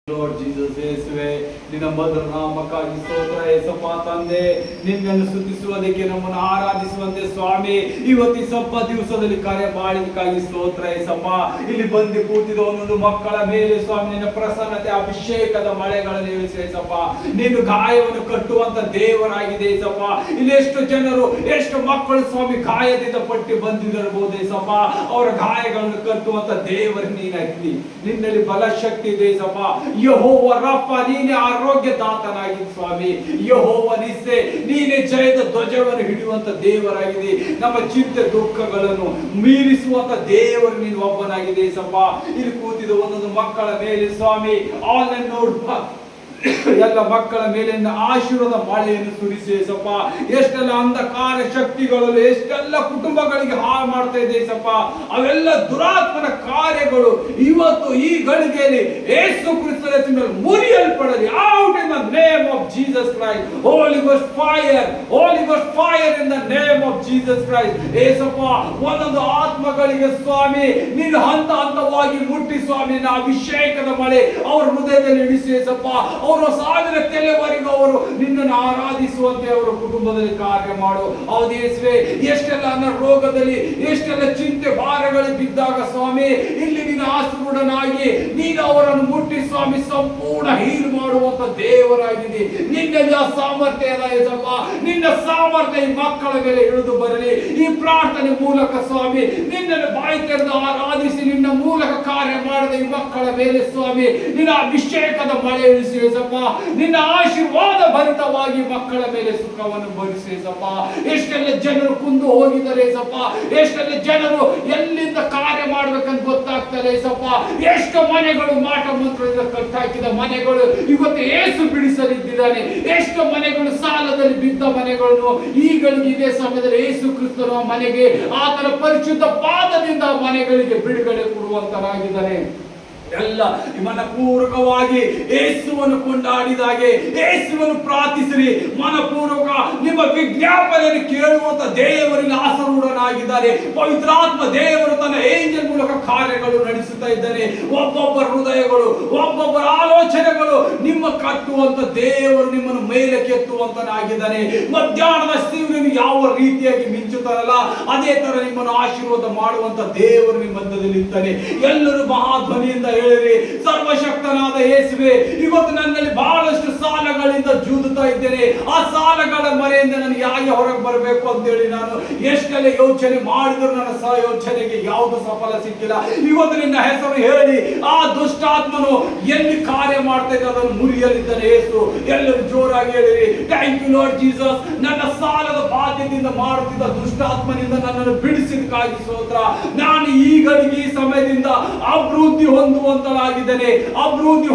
Lord Jesus ಯೇಸುವೆ ನಿನ್ನ ಮಧುರ ನಾಮಕ್ಕಾಗಿ ಸ್ತೋತ್ರ ಯೇಸಪ್ಪ ತಂದೆ ನಿನ್ನನ್ನು ಸ್ತುತಿಸುವುದಕ್ಕೆ ನಮ್ಮನ್ನು ಆರಾಧಿಸುವಂತೆ ಸ್ವಾಮಿ ಇವತ್ತು ಈ ಸಬ್ಬ ದಿವಸದಲ್ಲಿ ಕಾರ್ಯ ಮಾಡಿದಕ್ಕಾಗಿ ಸ್ತೋತ್ರ ಯೇಸಪ್ಪ ಇಲ್ಲಿ ಬಂದು ಕೂತಿದ ಒಂದೊಂದು ಮಕ್ಕಳ ಮೇಲೆ ಸ್ವಾಮಿ ನಿನ್ನ ಪ್ರಸನ್ನತೆ ಅಭಿಷೇಕದ ಮಳೆಗಳನ್ನು ಇಳಿಸಿ ಯೇಸಪ್ಪ ನೀನು ಗಾಯವನ್ನು ಕಟ್ಟುವಂತ ದೇವರಾಗಿದೆ ಯೇಸಪ್ಪ ಇಲ್ಲಿ ಎಷ್ಟು ಜನರು ಎಷ್ಟು ಮಕ್ಕಳು ಸ್ವಾಮಿ ಗಾಯದಿಂದ ಪಟ್ಟಿ ಬಂದಿರಬಹುದು ಯೇಸಪ್ಪ ಅವರ ಗಾಯಗಳನ್ನು ಕಟ್ಟುವಂತ ದೇವರು ನೀನಾಗಿ ನಿನ್ನಲ್ಲಿ ಬಲ ಶಕ್ತಿ ಇದೆ ಯೇಸಪ್ಪ ಯೆಹೋವ ರಫ ನೀನೇ ಆರೋಗ್ಯ ದಾತನಾಗಿ ಸ್ವಾಮಿ ಯೆಹೋವ ನಿಸ್ಸೆ ನೀನೇ ಜಯದ ಧ್ವಜವನ್ನು ಹಿಡಿಯುವಂತ ದೇವರಾಗಿದೆ ನಮ್ಮ ಚಿಂತೆ ದುಃಖಗಳನ್ನು ಮೀರಿಸುವಂತ ದೇವರು ನೀನು ಒಬ್ಬನಾಗಿದೆ ಯೇಸಪ್ಪ ಇಲ್ಲಿ ಕೂತಿದ ಒಂದೊಂದು ಮಕ್ಕಳ ಮೇಲೆ ಸ್ವಾಮಿ ಆನ್ಲೈನ್ ನೋಡುವ ಎಲ್ಲ ಮಕ್ಕಳ ಮೇಲಿನ ಆಶೀರ್ವಾದ ಮಳೆಯನ್ನು ಸುರಿಸಿ ಯೇಸಪ್ಪ ಎಷ್ಟೆಲ್ಲ ಅಂಧಕಾರ ಶಕ್ತಿಗಳು ಎಷ್ಟೆಲ್ಲ ಕುಟುಂಬಗಳಿಗೆ ಹಾಳು ಮಾಡ್ತಾ ಇದೆ ಯೇಸಪ್ಪ ಅವೆಲ್ಲ ದುರಾತ್ಮನ ಕಾರ್ಯಗಳು ಇವತ್ತು ಈ ಗಳಿಗೆಯಲ್ಲಿ ಯೇಸು ಕ್ರಿಸ್ತನ ಹೆಸರಿನಲ್ಲಿ ಮುರಿಯಲ್ಪಡಲಿ out in the name of Jesus Christ holy ghost fire in the name of Jesus Christ Yesappa ಒಂದೊಂದು ಆತ್ಮಗಳಿಗೆ ಸ್ವಾಮಿ ನೀನು ಹಂತ ಹಂತವಾಗಿ ಮುಟ್ಟಿ ಸ್ವಾಮಿ ನಿನ್ನ ಅಭಿಷೇಕದ ಮಳೆ ಅವರ ಹೃದಯದಲ್ಲಿ ಇಳಿಸಿ ಯೇಸಪ್ಪ ಅವರು ಸಾವಿರ ತಲೆವರೆಗೂ ಅವರು ನಿನ್ನನ್ನು ಆರಾಧಿಸುವಂತೆ ಅವರ ಕುಟುಂಬದಲ್ಲಿ ಕಾರ್ಯ ಮಾಡು ಹೌದು ಯೇಸುವೆ ಎಷ್ಟೆಲ್ಲ ರೋಗದಲ್ಲಿ ಎಷ್ಟೆಲ್ಲ ಚಿಂತೆ ಭಾರಗಳು ಬಿದ್ದಾಗ ಸ್ವಾಮಿ ಇಲ್ಲಿ ನಿನ್ನ ಆಶೀರ್ವಾದನಾಗಿ ನೀನು ಅವರನ್ನು ಮುಟ್ಟಿ ಸ್ವಾಮಿ ಸಂಪೂರ್ಣ ಹೀಲ್ ಮಾಡುವಂತ ದೇವರಾಗಿದೆ ನಿನ್ನ ಸಾಮರ್ಥ್ಯ ಅಲ್ಲ ಯೇಸಪ್ಪ ನಿನ್ನ ಸಾಮರ್ಥ್ಯ ಈ ಮಕ್ಕಳ ಮೇಲೆ ಇಳಿದು ಬರಲಿ ಈ ಪ್ರಾರ್ಥನೆ ಮೂಲಕ ಸ್ವಾಮಿ ನಿನ್ನನ್ನು ಬಾಯಿ ತೆರೆದು ಆರಾಧಿಸಿ ನಿನ್ನ ಮೂಲಕ ಕಾರ್ಯ ಮಾಡದ ಈ ಮಕ್ಕಳ ಮೇಲೆ ಸ್ವಾಮಿ ನಿನ್ನ ಅಭಿಷೇಕದ ಮಳೆ ಇಳಿಸಿ ಯೇಸಪ್ಪ ನಿನ್ನ ಆಶೀರ್ವಾದ ಭರಿತವಾಗಿ ಮಕ್ಕಳ ಮೇಲೆ ಸುಖವನ್ನು ಭರಿಸಿ ಯೇಸಪ್ಪ ಎಷ್ಟೆಲ್ಲ ಜನರು ಕುಂದು ಹೋಗಿದ್ದಾರೆ ಯೇಸಪ್ಪ ಎಷ್ಟೆಲ್ಲ ಜನರು ಎಲ್ಲಿಂದ ಕಾರ್ಯ ಮಾಡ್ಬೇಕಂತ ಗೊತ್ತಾಗ್ತಾರೆ ಯೇಸಪ್ಪ ಎಷ್ಟು ಮನೆಗಳು ಮಾಟ ಮಂತ್ರದಿಂದ ಕಟ್ಟಾಕಿದ ಮನೆಗಳು ಇವತ್ತು ಏಸು ಬಿಡಿಸಲಿದ್ದಾನೆ ಎಷ್ಟು ಮನೆಗಳು ಸಾಲದಲ್ಲಿ ಬಿದ್ದ ಮನೆಗಳನ್ನು ಈಗಳಿಗೆ ಇದೇ ಸಮಯದಲ್ಲಿ ಯೇಸು ಕ್ರಿಸ್ತನ ಮನೆಗೆ ಆತನ ಪರಿಶುದ್ಧ ಪಾದದಿಂದ ಮನೆಗಳಿಗೆ ಬಿಡುಗಡೆ ಕೊಡುವಂತರಾಗಿದ್ದಾನೆ ಎಲ್ಲ ಮನಪೂರ್ವಕವಾಗಿ ಯೇಸುವನ್ನು ಕೊಂಡಾಡಿದಾಗೆ ಯೇಸುವನ್ನು ಪ್ರಾರ್ಥಿಸಿರಿ ಮನಪೂರ್ವಕ ನಿಮ್ಮ ವಿಜ್ಞಾಪನೆಯನ್ನು ಕೇಳುವಂತ ದೇವರಿಗೆ ಆಸರೂಢನಾಗಿದ್ದಾರೆ ಪವಿತ್ರಾತ್ಮ ದೇವರು ತನ್ನ ಏಂಜಲ್ ಮೂಲಕ ಕಾರ್ಯಗಳು ನಡೆಸುತ್ತಾ ಇದ್ದಾನೆ ಒಬ್ಬೊಬ್ಬರ ಹೃದಯಗಳು ಒಬ್ಬೊಬ್ಬರ ಆಲೋಚನೆಗಳು ನಿಮ್ಮ ಕಟ್ಟುವಂತ ದೇವರು ನಿಮ್ಮನ್ನು ಮೇಲೆ ಕೆತ್ತುವಂತನಾಗಿದ್ದಾನೆ ಮಧ್ಯಾಹ್ನದ ಸೂರ್ಯನು ಯಾವ ರೀತಿಯಾಗಿ ಮಿಂಚುತ್ತಾರಲ್ಲ ಅದೇ ತರ ನಿಮ್ಮನ್ನು ಆಶೀರ್ವಾದ ಮಾಡುವಂತ ದೇವರು ನಿಮ್ಮ ಮಧ್ಯದಲ್ಲಿ ಇರ್ತಾನೆ ಎಲ್ಲರೂ ಮಹಾಧ್ವನಿಯಿಂದ ಹೇಳಿರಿ ಸರ್ವಶಕ್ತನಾದ ಯೇಸುವೆ ಇವತ್ತು ನನ್ನಲ್ಲಿ ಬಹಳಷ್ಟು ಸಾಲಗಳಿಂದ ಜೂದುತ್ತಾ ಇದ್ದೇನೆ ಆ ಸಾಲಗಳ ಮರೆಯಿಂದ ನನಗೆ ಯಾಕೆ ಹೊರಗೆ ಬರಬೇಕು ಅಂತ ಹೇಳಿ ನಾನು ಎಷ್ಟೆಲ್ಲ ಯೋಚನೆ ಮಾಡಿದ್ರು ನನ್ನ ಯೋಚನೆಗೆ ಯಾವುದು ಸಫಲ ಸಿಕ್ಕಿಲ್ಲ ಇವತ್ತು ನಿನ್ನ ಹೆಸರು ಹೇಳಿ ಆ ದುಷ್ಟಾತ್ಮನು ಎಲ್ಲಿ ಕಾರ್ಯ ಮಾಡ್ತಾ ಇದ್ದ ಅದನ್ನು ಮುರಿಯಲಿದ್ದಾನೆ ಯೇಸು ಎಲ್ಲರೂ ಜೋರಾಗಿ ಹೇಳಿರಿ ಥ್ಯಾಂಕ್ ಯು ಲಾರ್ಡ್ ಜೀಸಸ್ ನನ್ನ ಸಾಲದ ಬಾಧ್ಯತೆಯಿಂದ ಮಾಡುತ್ತಿದ್ದ ದುಷ್ಟಾತ್ಮನಿಂದ ನನ್ನನ್ನು ಬಿಡಿಸಿದಕ್ಕಾಗಿ ಸ್ತೋತ್ರ ನಾನು ಈಗಳಿಗೆ ಈ ಸಮಯದಿಂದ ಅಭಿವೃದ್ಧಿ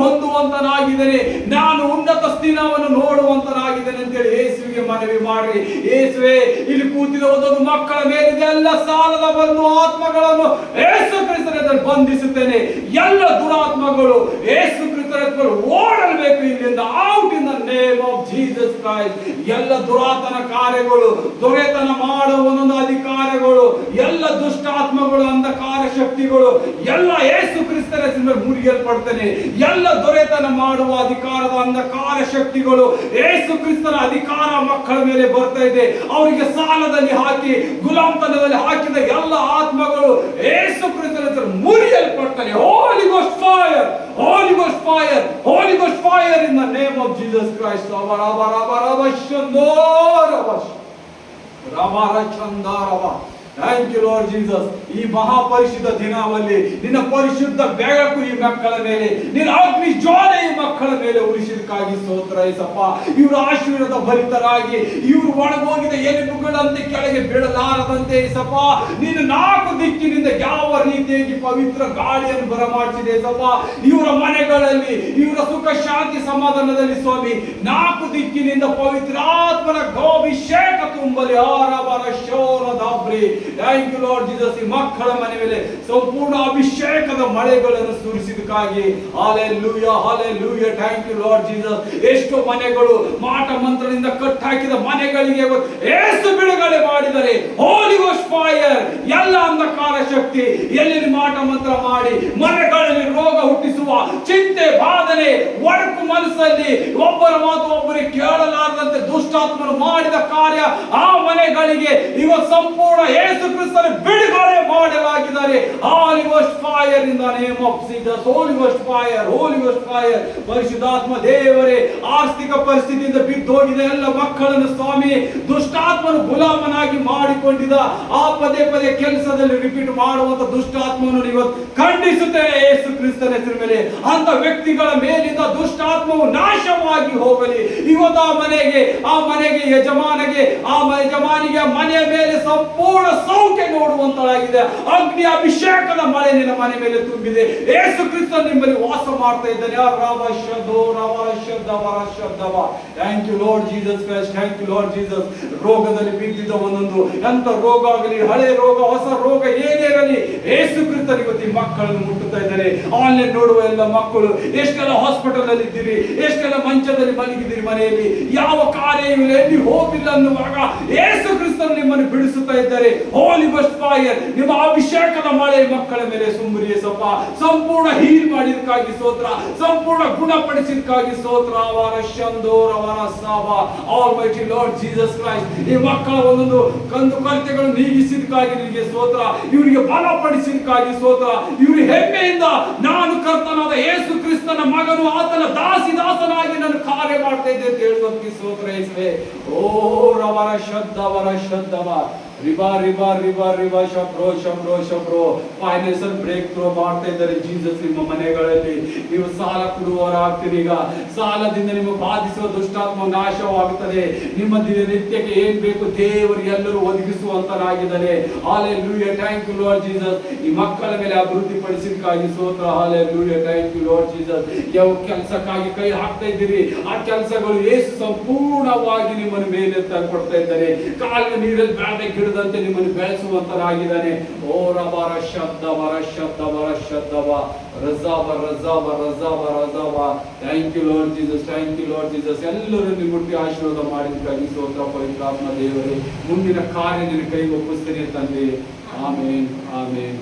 ಹೊಂದುವಂತನಾಗಿದ್ದೇನೆ ನಾನು ಉನ್ನತ ಸ್ಥಾನವನ್ನು ನೋಡುವಂತನಾಗಿದ್ದೇನೆ ಅಂತೇಳಿ ಯೇಸುವಿಗೆ ಮನವಿ ಮಾಡ್ರಿ ಯೇಸುವೆ ಇಲ್ಲಿ ಕೂತಿದ ಒಂದೊಂದು ಮಕ್ಕಳ ಮೇಲಿದೆ ಎಲ್ಲ ಸಾಲದ ಬಂದು ಆತ್ಮಗಳನ್ನು ಯೇಸು ಕ್ರಿಸ್ತನಲ್ಲಿ ಬಂಧಿಸುತ್ತೇನೆ ಎಲ್ಲ ದುರಾತ್ಮಗಳು ಯೇಸು ಕ್ರಿಸ್ತನಲ್ಲಿ ಓಡಲ್ಬೇಕು ಇಲ್ಲಿಂದ out in the name of Jesus Christ ಎಲ್ಲ ದುರಾತನ ಕಾರ್ಯಗಳು ದೊರೆತನ ಮಾಡುವ ಒಂದೊಂದು ಅಧಿಕಾರಗಳು ಎಲ್ಲ ದುಷ್ಟಾತ್ಮಗಳು ಅಂಧಕಾರ ಶಕ್ತಿಗಳು ಎಲ್ಲ ಯೇಸು ಕ್ರಿಸ್ತನ ಹೆಸರಿನಲ್ಲಿ ಮುರಿಯಲ್ಪಡ್ತಾನೆ ಎಲ್ಲ ದೊರೆತನ ಮಾಡುವ ಅಧಿಕಾರದ ಅಂಧಕಾರ ಶಕ್ತಿಗಳು ಯೇಸು ಕ್ರಿಸ್ತನ ಅಧಿಕಾರ ಮಕ್ಕಳ ಮೇಲೆ ಬರ್ತಾ ಇದೆ ಅವರಿಗೆ ಸಾಲದಲ್ಲಿ ಹಾಕಿ ಗುಲಾಮತನದಲ್ಲಿ ಹಾಕಿದ ಎಲ್ಲ ಆತ್ಮಗಳು ಯೇಸು ಕ್ರಿಸ್ತನ ಹೆಸರು ಮುರಿಯಲ್ಪಡ್ತಾನೆ holy ghost fire in the name of Jesus Christ thank you lord Jesus ಈ ಮಹಾಪರಿಶುದ್ಧ ದಿನವಲ್ಲಿ ನಿನ್ನ ಪರಿಶುದ್ಧ ಬೆಳಕು ಈ ಮಕ್ಕಳ ಮೇಲೆ ನಿನ್ನ ಅಗ್ನಿ ಜ್ವಾಲೆ ಈ ಮಕ್ಕಳ ಮೇಲೆ ಉಳಿಸಿದಕ್ಕಾಗಿ ಸ್ತೋತ್ರ ಯೇಸಪ್ಪ ಇವರು ಆಶೀರ್ವಾದ ಭರಿತರಾಗಿ ಇವರು ಒಣಗೋಗಿದ ಎಲುಬುಗಳಂತೆ ಕೆಳಗೆ ಬೀಳಲಾರದಂತೆ ಯೇಸಪ್ಪ ನೀನು ನಾಲ್ಕು ದಿಕ್ಕಿನಿಂದ ಯಾವ ರೀತಿಯಾಗಿ ಪವಿತ್ರ ಗಾಳಿಯನ್ನು ಬರಮಾಡಿಸಿದೆ ಯೇಸಪ್ಪ ಇವರ ಮನೆಗಳಲ್ಲಿ ಇವರ ಸುಖ ಶಾಂತಿ ಸಮಾಧಾನದಲ್ಲಿ ಸ್ವಾಮಿ ನಾಲ್ಕು ದಿಕ್ಕಿನಿಂದ ಪವಿತ್ರಾತ್ಮನ ಗೋಭಿಷೇಕ ತುಂಬಲಿ ಆರವರ ಶೋರದಾಬ್ರಿ ಥ್ಯಾಂಕ್ ಯು ಲಾರ್ಡ್ ಜೀಸಸ್ ಈ ಮಕ್ಕಳ ಮನೆ ಮೇಲೆ ಸಂಪೂರ್ಣ ಅಭಿಷೇಕದ ಮಳೆಗಳನ್ನು ಸುರಿಸಿದಕ್ಕಾಗಿ hallelujah thank you lord Jesus ಎಷ್ಟು ಮನೆಗಳು ಮಾಟ ಮಂತ್ರದಿಂದ ಕಟ್ಟಾಕಿದ ಮನೆಗಳಿಗೆ ಯೇಸು ಬಿಡುಗಡೆ ಮಾಡಿದರೆ ಹೋಲಿ ಗೋಸ್ಟ್ ಫೈರ್ ಎಲ್ಲ ಅಂಧಕಾರ ಶಕ್ತಿ ಎಲ್ಲಿ ಮಾಟ ಮಂತ್ರ ಮಾಡಿ ಮನೆಗಳಲ್ಲಿ ರೋಗ ಹುಟ್ಟಿಸುವ ಚಿಂತೆ ಬಾಧನೆ ಆಲೋಚನೆ ಒಡಕು ಮನಸ್ಸಲ್ಲಿ ಒಬ್ಬರ ಮಾತು ಒಬ್ಬರಿಗೆ ಕೇಳಲಾರದಂತೆ ದುಷ್ಟಾತ್ಮನು ಮಾಡಿದ ಕಾರ್ಯ ಆ ಮನೆಗಳಿಗೆ ಇವತ್ತು ಸಂಪೂರ್ಣ ಯೇಸು ಕ್ರಿಸ್ತನ ಬಿಡುಗಡೆ ಮಾಡಲಾಗಿದ್ದಾರೆ. Holy Ghost fire in the name of Jesus. Holy Ghost fire, Holy Ghost fire. ಪರಿಶುದ್ಧಾತ್ಮ ದೇವರೇ, ಆರ್ಥಿಕ ಪರಿಸ್ಥಿತಿಯಿಂದ ಬಿದ್ದೋಗಿದೆ ಎಲ್ಲ ಮಕ್ಕಳನ್ನು ಸ್ವಾಮಿ ದುಷ್ಟಾತ್ಮನು ಗುಲಾಮನಾಗಿ ಮಾಡಿಕೊಂಡಿದ್ದ ಆ ಪದೇ ಪದೇ ಕೆಲಸದಲ್ಲಿ ರಿಪೀಟ್ ಮಾಡುವಂತ ದುಷ್ಟಾತ್ಮವನ್ನು ಇವತ್ತು ಖಂಡಿಸುತ್ತೇನೆ ಯೇಸು ಕ್ರಿಸ್ತನ ಹೆಸರಿನ ಮೇಲೆ. ಅಂತ ವ್ಯಕ್ತಿಗಳ ಮೇಲಿಂದ ದುಷ್ಟಾತ್ಮವು ನಾಶವಾಗಿ ಹೋಗಲಿ. ಇವತ್ತು ಆ ಮನೆಗೆ ಯಜಮಾನಿಗೆ ಮನೆಯ ಮೇಲೆ ಸಂಪೂರ್ಣ ಸೌಖ್ಯ ನೋಡುವಂತಾಗಿದೆ. ಅಗ್ನಿ ಅಭಿಷೇಕದ ಮಳೆ ನಿನ್ನ ಮನೆ ಮೇಲೆ ತುಂಬಿದೆ. ಯೇಸು ಕ್ರಿಸ್ತ ನಿಮ್ಮಲ್ಲಿ ವಾಸ ಮಾಡ್ತಾ ಇದ್ದಾನೆ. Thank you lord Jesus Christ, thank you lord Jesus. ರೋಗದಲ್ಲಿ ಬಿದ್ದಿದ್ದ ಒಂದೊಂದು ಎಂತ ರೋಗ ಆಗಲಿ, ಹಳೆ ರೋಗ ಹೊಸ ರೋಗ ಏನೇ ಇರಲಿ, ಯೇಸು ಕ್ರಿಸ್ತ ಇವತ್ತು ಈ ಮಕ್ಕಳನ್ನು ಮುಟ್ಟುತ್ತಾ ಇದ್ದಾರೆ. ಆನ್ಲೈನ್ ನೋಡುವ ಎಲ್ಲ ಮಕ್ಕಳು ಎಷ್ಟೆಲ್ಲ ಹಾಸ್ಪಿಟಲ್ ಅಲ್ಲಿ ಇದ್ದೀರಿ, ಎಷ್ಟೆಲ್ಲ ಮಂಚದಲ್ಲಿ ಮಲಗಿದ್ದೀರಿ, ಮನೆಯಲ್ಲಿ ಯಾವ ಕಾರ್ಯ ಇಲ್ಲ, ಎಲ್ಲಿ ಹೋಗಿಲ್ಲ ಅನ್ನುವಾಗ ಯೇಸು ಕ್ರಿಸ್ತನು ನಿಮ್ಮನ್ನು ಬಿಡಿಸುತ್ತಾ ಇದ್ದಾರೆ. ಹೋಲಿ ಗೋಸ್ಟ್ ಫೈರ್, ನಿಮ್ಮ ಅಭಿಷೇಕದ ಮಳೆ ಮಕ್ಕಳ ಮೇಲೆ ಸುಂಬುರಿಯ ಸಪ್ಪ ಸಂಪೂರ್ಣ ಹೀಲ್ ಮಾಡಿದಕ್ಕಾಗಿ ಸ್ತೋತ್ರ, ಸಂಪೂರ್ಣ ಗುಣಪಡಿಸಿದಕ್ಕಾಗಿ ಸ್ತೋತ್ರ. ಅವರ ಶಂದೋರ್ ಅವರ ಸಾವ ಆಲ್ಮೈಟಿ ಲಾರ್ಡ್ ಜೀಸಸ್ ಕ್ರೈಸ್ಟ್, ಈ ಮಕ್ಕಳ ಒಂದೊಂದು ಕಂದು ಕೊರತೆಗಳು ನೀಗಿಸಿದಕ್ಕಾಗಿ ನಿಮಗೆ ಸ್ತೋತ್ರ, ಇವರಿಗೆ ಬಲಪಡಿಸಿದಕ್ಕಾಗಿ ಸ್ತೋತ್ರ. ಇವರು ಹೆಮ್ಮೆಯಿಂದ ನಾನು ಕರ್ತನಾದ ಯೇಸು ಕ್ರಿಸ್ತನ ಮಗನು, ಆತನ ದಾಸನಾಗಿ ನಾನು ಕಾರ್ಯ ಮಾಡ್ತಾ ಇದ್ದೆ ಅಂತ ಹೇಳುವಂತ ಸ್ತೋತ್ರ ಯೇಸುವೇ. ಓ ರವರ ಶಬ್ದವ ರಿಬಾ ಶಬ್ರೋ ಫೈನಾನ್ಷಿಯಲ್ ಬ್ರೇಕ್ ಥ್ರೂ ಮಾಡ್ತಾ ಇದ್ದಾರೆ ಜೀಸಸ್. ನಿಮ್ಮ ಮನೆಗಳಲ್ಲಿ ನೀವು ಸಾಲ ಕೊಡುವವರಾಗ್ತೀರಿ. ಈಗ ಸಾಲದಿಂದ ನಿಮ್ಮ ಬಾಧಿಸುವ ದುಷ್ಟಾತ್ಮ ನಾಶವಾಗುತ್ತದೆ. ನಿಮ್ಮ ದಿನನಿತ್ಯಕ್ಕೆ ಏನ್ ಬೇಕು ದೇವರು ಎಲ್ಲರೂ ಒದಗಿಸುವಂತನಾಗಿದ್ದಾನೆ. Hallelujah, thank you lord Jesus. ಈ ಮಕ್ಕಳ ಮೇಲೆ ಅಭಿವೃದ್ಧಿ ಪಡಿಸಿದಕ್ಕಾಗಿ ಸ್ತೋತ್ರ. Hallelujah, thank you lord Jesus. ಯಾವ ಕೆಲಸಕ್ಕಾಗಿ ಕೈ ಹಾಕ್ತಾ ಇದ್ದೀರಿ ಆ ಕೆಲಸಗಳು ಯೇಸು ಸಂಪೂರ್ಣವಾಗಿ ನಿಮ್ಮನ್ನು ಮೇಲೆ ಕೊಡ್ತಾ ಇದ್ದಾರೆ. ಕಾಲಿನ ನೀರಲ್ಲಿ ಬೆಳೆದ ಗಿಡದಂತೆ ನಿಮ್ಮನ್ನು ಬೆಳೆಸುವಂತನಾಗಿದ್ದಾನೆ. ಓ ರಬರ ಶಬ್ದವ ರಜಾವ. Thank you lord Jesus, thank you lord Jesus. ಎಲ್ಲರೂ ನಿಮ್ಮೊಟ್ಟಿಗೆ ಆಶೀರ್ವಾದ ಮಾಡಿದಕ್ಕಾಗಿ ಸ್ತೋತ್ರ. ಪವಿತ್ರಾತ್ಮ ದೇವರೇ, ಮುಂದಿನ ಕಾರ್ಯ ನಿನ್ನ ಕೈಗೆ ಒಪ್ಪಿಸ್ತೇನೆ ತಂದೆ. ಆಮೇನ್, ಆಮೇನ್.